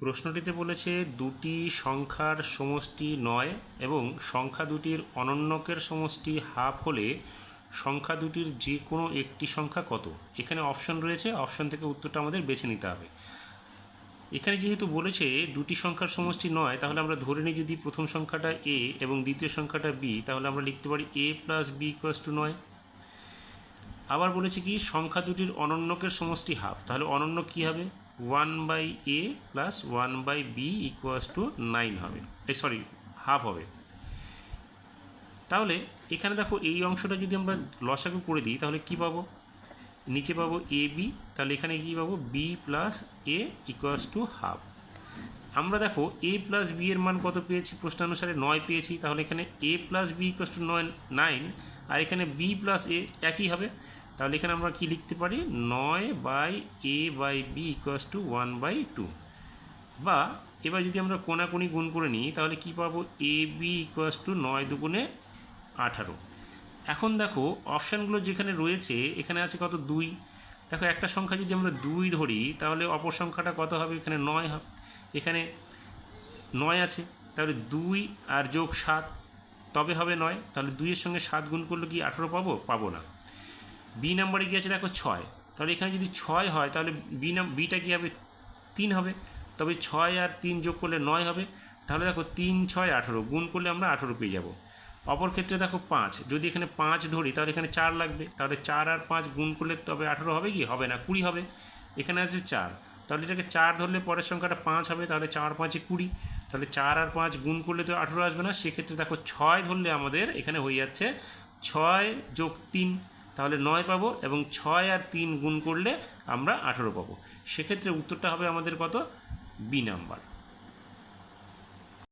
প্রশ্নটিতে বলেছে দুটি সংখ্যার সমষ্টি 9 এবং সংখ্যা দুটির অনন্যকের সমষ্টি হাফ হলে সংখ্যা দুটির যে কোনো একটি সংখ্যা কত। এখানে অপশন রয়েছে, অপশন থেকে উত্তরটা আমাদের বেছে নিতে হবে। এখানে যেহেতু বলেছে দুটি সংখ্যার সমষ্টি 9, তাহলে আমরা ধরে নিই যদি প্রথম সংখ্যাটা a এবং দ্বিতীয় সংখ্যাটা b, তাহলে আমরা লিখতে পারি a plus b equals to 9। আবার বলেছে কি সংখ্যা দুটির অনন্যকের সমষ্টি হাফ, তাহলে অনন্য কী হবে 1/a plus 1/b equals to 9 হবে, হাফ হবে। তাহলে এখানে দেখো এই অংশটা যদি আমরা লসাগু করে দিই তাহলে কি পাবো, নিচে পাবো এ বি, তাহলে এখানে কী পাবো B plus A equals to half. আমরা দেখো এ প্লাস বি এর মান কত পেয়েছি, প্রশ্নানুসারে 9 পেয়েছি, তাহলে এখানে এ প্লাস বি ইকুয়ালস টু 9 আর এখানে বি প্লাস এ একই হবে। তাহলে এখানে আমরা কি লিখতে পারি 9/a/b ইকুয়ালস টু 1/2। বা এবার যদি আমরা কোনাকুনি গুণ করে নিই তাহলে কি পাবো এ বি ইকুয়ালস টু 9 দুগুণে 18। এখন দেখো অপশানগুলো যেখানে রয়েছে এখানে আছে কত 2। দেখো একটা সংখ্যা যদি আমরা 2 ধরি তাহলে অপর সংখ্যাটা কত হবে, এখানে 9 হবে। এখানে 9 আছে, তাহলে 2 আর যোগ 7 তবে হবে 9। তাহলে 2 এর সঙ্গে 7 গুণ করলে কি 18 পাবো, পাবো না। বি নাম্বারে কি আছে দেখো 6, তাহলে এখানে যদি 6 হয় তাহলে বিটা কী হবে 3 হবে, তবে 6 আর 3 যোগ করলে 9 হবে। তাহলে দেখো 3 6 18 গুণ করলে আমরা 18 পেয়ে যাব। অপর ক্ষেত্রে দেখো 5, যদি এখানে 5 ধরি তাহলে এখানে 4 লাগবে, তাহলে 4 আর 5 গুণ করলে তবে 18 হবে কি, হবে না, 20 হবে। এখানে আছে 4, তাহলে এটাকে 4 ধরলে পরের সংখ্যাটা 5 হবে, তাহলে 4 5 20, তাহলে 4 আর 5 গুণ করলে তো 18 আসবে না। সেক্ষেত্রে দেখো 6 ধরলে আমাদের এখানে হয়ে যাচ্ছে 6 যোগ 3, তাহলে 9 পাবো, এবং 6 আর 3 গুণ করলে আমরা 18 পাবো। সেক্ষেত্রে উত্তরটা হবে আমাদের কত, বি নাম্বার।